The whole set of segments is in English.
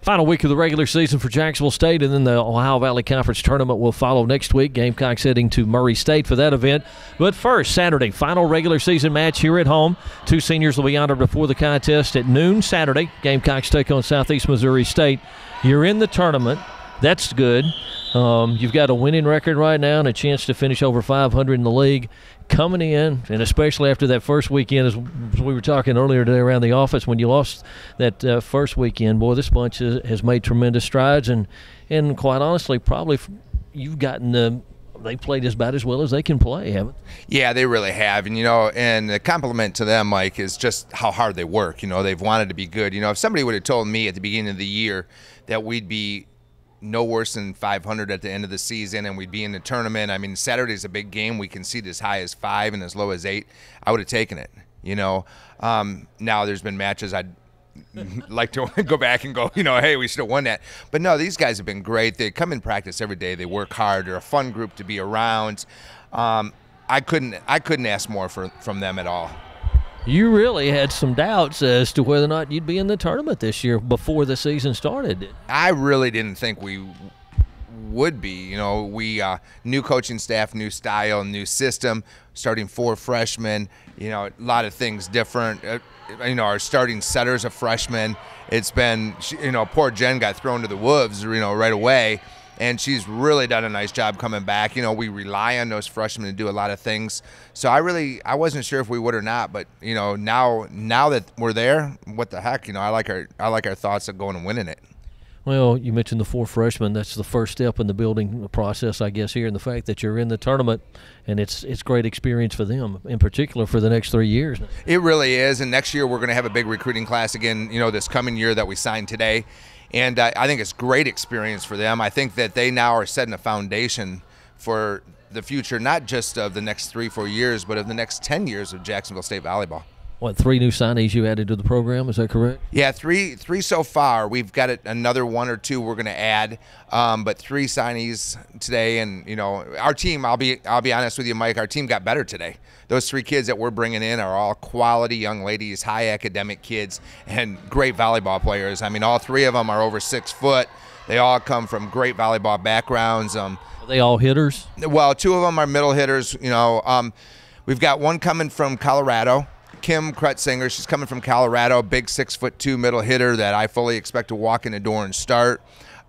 Final week of the regular season for Jacksonville State, and then the Ohio Valley Conference tournament will follow next week. Gamecocks heading to Murray State for that event. But first, Saturday, final regular season match here at home. Two seniors will be honored before the contest at noon Saturday. Gamecocks take on Southeast Missouri State. You're in the tournament. That's good. You've got a winning record right now and a chance to finish over 500 in the league. Coming in, and especially after that first weekend, as we were talking earlier today around the office, when you lost that first weekend, boy, this bunch has made tremendous strides, and quite honestly, probably you've gotten they played about as well as they can play, haven't they? Yeah, they really have, and and the compliment to them, Mike, is just how hard they work. They've wanted to be good. If somebody would have told me at the beginning of the year that we'd be no worse than 500 at the end of the season and we'd be in the tournament. I mean, Saturday's a big game. We can seed as high as 5 and as low as 8. I would have taken it, Now there's been matches I'd like to go back and go, hey, we should have won that. But no, these guys have been great. They come in practice every day. They work hard. They're a fun group to be around. I couldn't ask more from them at all. You really had some doubts as to whether or not you'd be in the tournament this year before the season started. I really didn't think we would be. We new coaching staff, new style, new system, starting 4 freshmen, a lot of things different. Our starting setter's a freshman. It's been, poor Jen got thrown to the wolves, right away. And she's really done a nice job coming back. We rely on those freshmen to do a lot of things. So I wasn't sure if we would or not, but now that we're there, what the heck? I like our thoughts of going and winning it. Well, you mentioned the 4 freshmen. That's the first step in the building process, I guess, here, and the fact that you're in the tournament, and it's great experience for them, in particular for the next 3 years. It really is, and next year we're going to have a big recruiting class again, this coming year that we signed today. And I think it's great experience for them. I think that they now are setting a foundation for the future, not just of the next 3-4 years, but of the next 10 years of Jacksonville State volleyball. What, 3 new signees you added to the program? Is that correct? Yeah, three so far. We've got another 1 or 2 we're going to add, but 3 signees today. And our team. I'll be honest with you, Mike. Our team got better today. Those 3 kids that we're bringing in are all quality young ladies, high academic kids, and great volleyball players. I mean, all 3 of them are over 6 foot. They all come from great volleyball backgrounds. Are they all hitters? Well, 2 of them are middle hitters. We've got one coming from Colorado. Kim Krutzinger, she's coming from Colorado, big 6'2" middle hitter that I fully expect to walk in the door and start.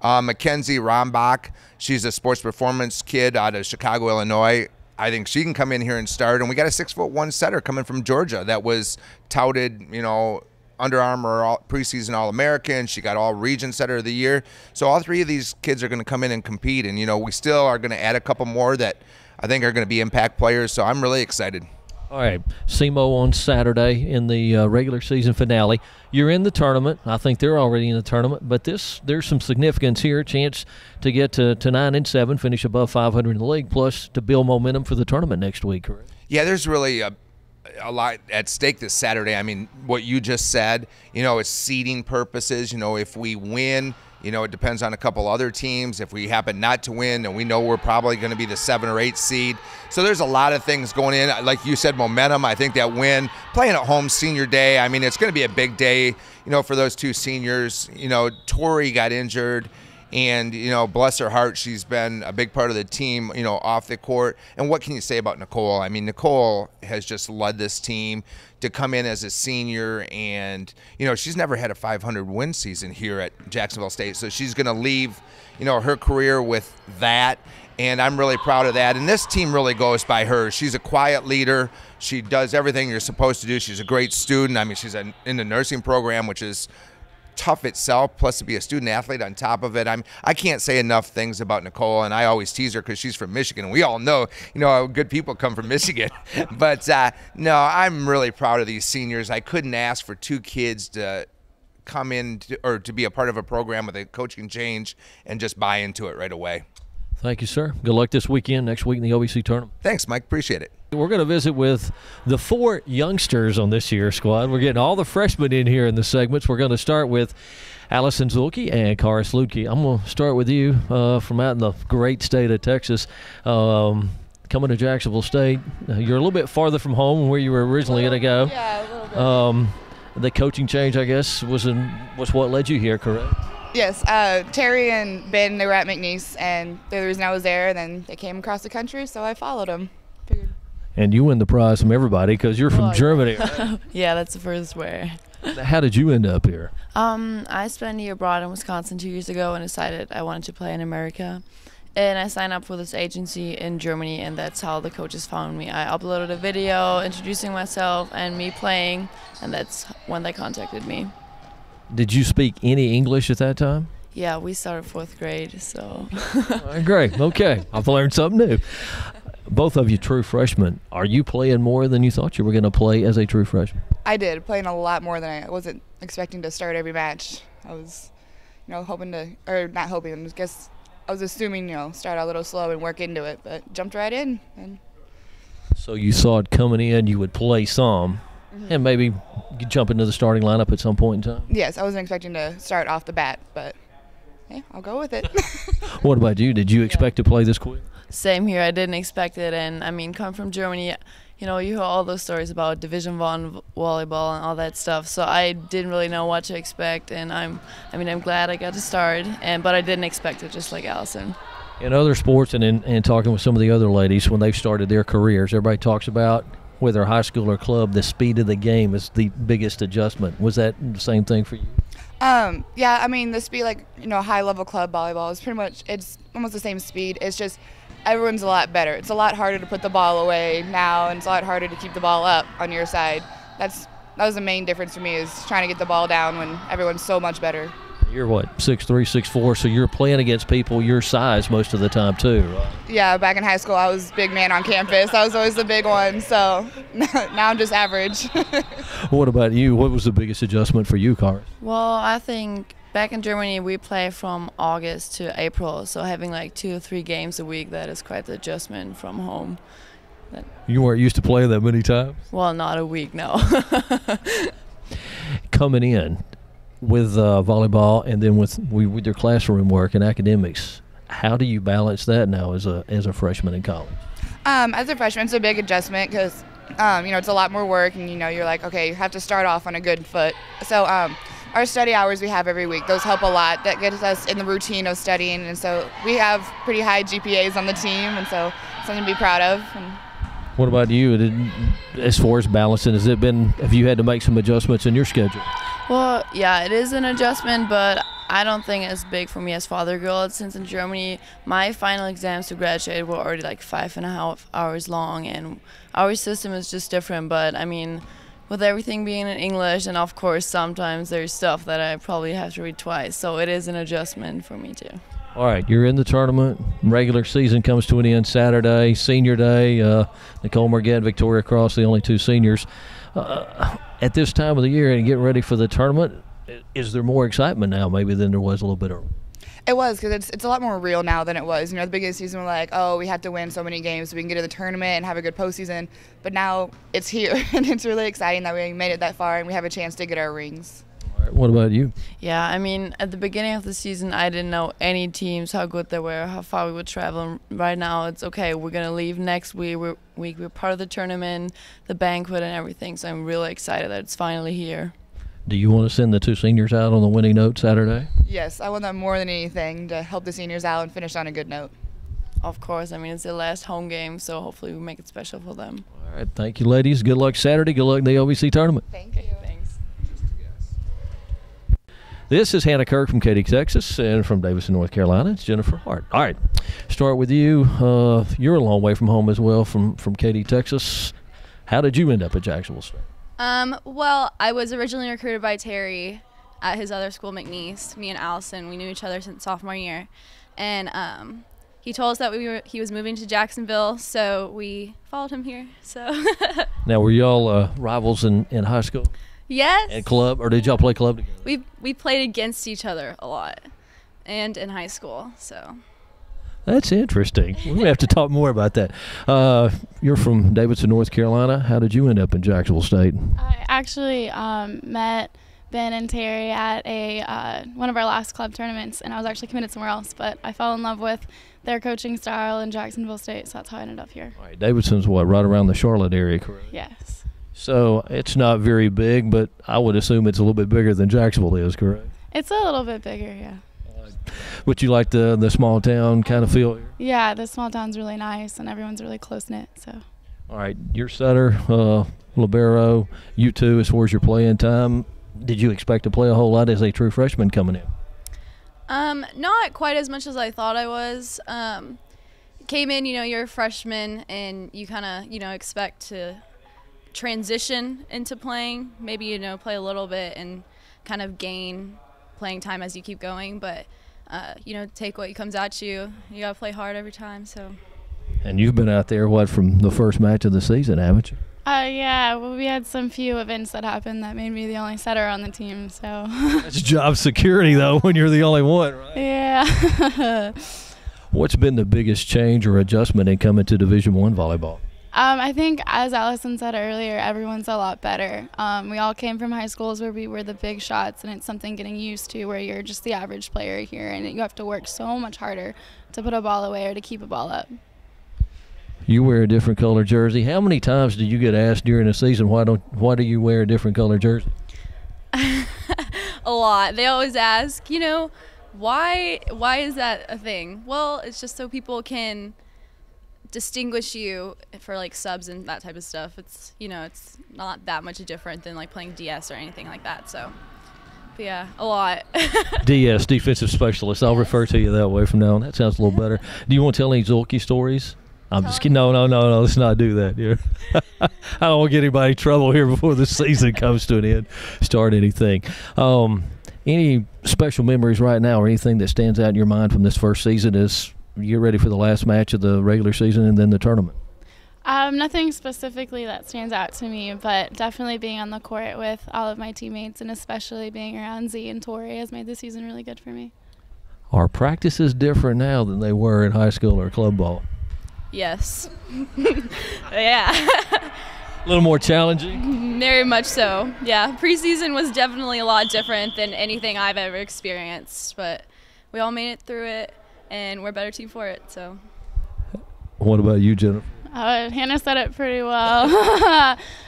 Mackenzie Rombach, she's a sports performance kid out of Chicago, Illinois. I think she can come in here and start. And we got a 6'1" setter coming from Georgia that was touted, Under Armour preseason All-American. She got All-Region Setter of the Year. So all 3 of these kids are going to come in and compete. And, we still are going to add a couple more that I think are going to be impact players. So I'm really excited. All right, SEMO on Saturday in the regular season finale. You're in the tournament. I think they're already in the tournament, but there's some significance here, a chance to get to 9-7, finish above 500 in the league, plus to build momentum for the tournament next week, correct? Yeah, there's really a lot at stake this Saturday. I mean, what you just said, it's seeding purposes. If we win, it depends on a couple other teams. If we happen not to win, and we know we're probably going to be the 7 or 8 seed. So there's a lot of things going in. Like you said, momentum. I think that win, playing at home senior day, I mean, it's going to be a big day, for those 2 seniors. Tori got injured. And, bless her heart, she's been a big part of the team, off the court. And what can you say about Nicole? I mean, Nicole has just led this team to come in as a senior. And, she's never had a 500-win season here at Jacksonville State. So she's going to leave, her career with that. And I'm really proud of that. And this team really goes by her. She's a quiet leader. She does everything you're supposed to do. She's a great student. I mean, she's in the nursing program, which is tough itself, plus to be a student athlete on top of it. I can't say enough things about Nicole, and I always tease her because she's from Michigan, and we all know how good people come from Michigan. But no, I'm really proud of these seniors. I couldn't ask for 2 kids to come in or to be a part of a program with a coaching change and just buy into it right away. Thank you, sir. Good luck this weekend, next week in the OVC tournament. Thanks, Mike. Appreciate it. We're going to visit with the 4 youngsters on this year's squad. We're getting all the freshmen in here in the segments. We're going to start with Allison Zulke and Parris. I'm going to start with you from out in the great state of Texas. Coming to Jacksonville State, you're a little bit farther from home than where you were originally going to go. Yeah, a little bit. The coaching change, I guess, was what led you here, correct? Yes, Terry and Ben, they were at McNeese, and they're the reason I was there, and then they came across the country, so I followed them. Figured. And you win the prize from everybody because you're from Germany, right? Yeah, that's the first way. How did you end up here? I spent a year abroad in Wisconsin 2 years ago and decided I wanted to play in America. And I signed up for this agency in Germany, and that's how the coaches found me. I uploaded a video introducing myself and me playing, and that's when they contacted me. Did you speak any English at that time? Yeah, we started 4th grade, so. All right, great. Okay. I've learned something new. Both of you true freshmen. Are you playing more than you thought you were going to play as a true freshman? I did, playing a lot more than I wasn't expecting to start every match. I was, hoping to, or not hoping, I guess I was assuming, start out a little slow and work into it, but jumped right in. And So you thought coming in you would play some, and maybe you jump into the starting lineup at some point in time? Yes, I wasn't expecting to start off the bat, but yeah, I'll go with it. What about you? Did you expect to play this quick? Same here. I didn't expect it, and I mean, come from Germany, you hear all those stories about Division I volleyball and all that stuff. So I didn't really know what to expect, and I'm glad I got to start, but I didn't expect it, just like Allison. In other sports and talking with some of the other ladies when they've started their careers, everybody talks about whether high school or club, the speed of the game is the biggest adjustment. Was that the same thing for you? Yeah, the speed, high-level club volleyball is pretty much, it's almost the same speed. It's just everyone's a lot better. It's a lot harder to put the ball away now, and it's a lot harder to keep the ball up on your side. That was the main difference for me, is trying to get the ball down when everyone's so much better. You're what, 6'3", 6'4", so you're playing against people your size most of the time too, right? Yeah, back in high school I was big man on campus. I was always the big one, so now I'm just average. What about you? What was the biggest adjustment for you, Parris? Well, I think back in Germany we play from August to April, so having 2 or 3 games a week, that is quite the adjustment from home. You weren't used to playing that many times? Well, not a week, no. Coming in with volleyball and then with your classroom work and academics, how do you balance that now as a freshman in college? As a freshman, it's a big adjustment because, it's a lot more work, and, you're like, okay, you have to start off on a good foot. So our study hours we have every week, those help a lot. That gets us in the routine of studying, and so we have pretty high GPAs on the team, and so something to be proud of. And what about you? As far as balancing, have you had to make some adjustments in your schedule? Well, yeah, it is an adjustment, but I don't think it's big for me as father girl, since in Germany my final exams to graduate were already 5.5 hours long, and our system is just different. But with everything being in English, and of course sometimes there's stuff that I probably have to read twice, so it is an adjustment for me too. All right, you're in the tournament. Regular season comes to an end Saturday. Senior day, Nicole Morgan, Victoria Cross, the only 2 seniors. At this time of the year and getting ready for the tournament, is there more excitement now maybe than there was a little bit earlier? It was, because it's a lot more real now than it was. At the beginning of the season, we're like, oh, we have to win so many games so we can get to the tournament and have a good postseason. But now it's here, and it's really exciting that we made it that far and we have a chance to get our rings. All right, what about you? Yeah, at the beginning of the season, I didn't know any teams, how good they were, how far we would travel. And right now, it's okay. We're going to leave next week. We're part of the tournament, the banquet, and everything. So I'm really excited that it's finally here. Do you want to send the 2 seniors out on the winning note Saturday? Yes, I want that more than anything, to help the seniors out and finish on a good note. Of course. It's their last home game, so hopefully we make it special for them. All right, thank you, ladies. Good luck Saturday. Good luck in the OVC tournament. Thank you. Thanks. This is Hannah Kirk from Katy, Texas, and from Davidson, North Carolina, it's Jennifer Hart. All right, start with you. You're a long way from home as well, from Katy, Texas. How did you end up at Jacksonville State? Well, I was originally recruited by Terry at his other school, McNeese. Me and Allison, we knew each other since sophomore year, and he told us that he was moving to Jacksonville, so we followed him here. So. Now, were y'all rivals in high school? Yes. And club, or did y'all play club together? We played against each other a lot, and in high school. So. That's interesting. We're going to have to talk more about that. You're from Davidson, North Carolina. How did you end up in Jacksonville State? I actually met Ben and Terry at one of our last club tournaments, and I was actually committed somewhere else, but I fell in love with their coaching style in Jacksonville State, so that's how I ended up here. All right, Davidson's what, right around the Charlotte area, correct? Yes. So it's not very big, but I would assume it's a little bit bigger than Jacksonville is, correct? It's a little bit bigger, yeah. But you like the small town kind of feel here? Yeah, the small town's really nice and everyone's really close-knit, so. All right, your setter, libero, you two, as far as your playing time, did you expect to play a whole lot as a true freshman coming in? Not quite as much as I thought I was. Came in, you're a freshman and you kind of, expect to transition into playing, maybe, play a little bit and kind of gain playing time as you keep going, but, take what comes at you. You got to play hard every time, so. And you've been out there, from the first match of the season, haven't you? Yeah, well, we had some few events that happened that made me the only setter on the team, so. That's job security, though, when you're the only one, right? Yeah. What's been the biggest change or adjustment in coming to Division I volleyball? I think, as Allison said earlier, everyone's a lot better. We all came from high schools where we were the big shots, and it's something getting used to where you're just the average player here, and you have to work so much harder to put a ball away or to keep a ball up. You wear a different color jersey. How many times do you get asked during the season, why do you wear a different color jersey? A lot. They always ask, why is that a thing? Well, it's just so people can distinguish you for subs and that type of stuff. It's it's not that much different than playing DS or anything like that. So, but yeah, a lot. DS, defensive specialist. I'll refer to you that way from now on. That sounds a little better. Do you want to tell any Zulke stories? I'm just kidding. No. Let's not do that. Yeah. I don't want to get anybody in trouble here before the season comes to an end. Start anything. Any special memories right now or anything that stands out in your mind from this first season as you get ready for the last match of the regular season and then the tournament? Nothing specifically that stands out to me, but definitely being on the court with all of my teammates and especially being around Z and Tori has made the season really good for me. Are practices different now than they were in high school or club ball? Yes. Yeah. A little more challenging? Very much so. Yeah. Preseason was definitely a lot different than anything I've ever experienced, but we all made it through it, and we're a better team for it. So. What about you, Jennifer? Hannah said it pretty well.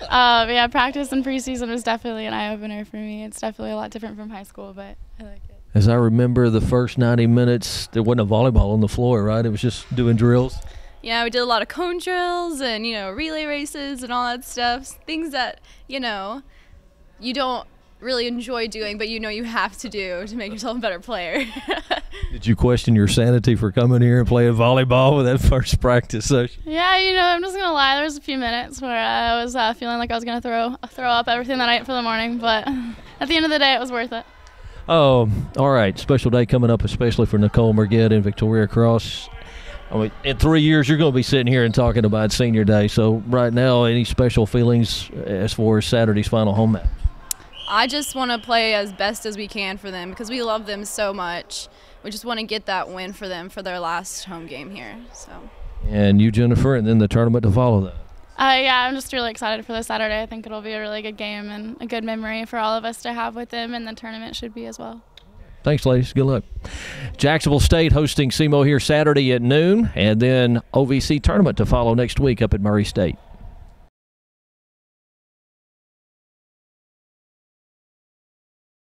Yeah, practice and preseason was definitely an eye-opener for me. It's definitely a lot different from high school, but I like it. As I remember, the first 90 minutes, there wasn't a volleyball on the floor, right? It was just doing drills. Yeah, we did a lot of cone drills and, relay races and all that stuff. Things that, you don't really enjoy doing, but you have to do to make yourself a better player. Did you question your sanity for coming here and playing volleyball with that first practice session? Yeah, I'm just going to lie. There was a few minutes where I was feeling like I was going to throw up everything that I ate for the morning, but at the end of the day, it was worth it. Oh, all right. Special day coming up, especially for Nicole Mergett and Victoria Cross. In 3 years, you're going to be sitting here and talking about senior day. So right now, any special feelings as far as Saturday's final home match? I just want to play as best as we can for them because we love them so much. We just want to get that win for them for their last home game here. So. And you, Jennifer, and then the tournament to follow that. Yeah, I'm just really excited for this Saturday. I think it'll be a really good game and a good memory for all of us to have with them, and the tournament should be as well. Thanks, ladies. Good luck. Jacksonville State hosting SEMO here Saturday at noon, and then OVC tournament to follow next week up at Murray State.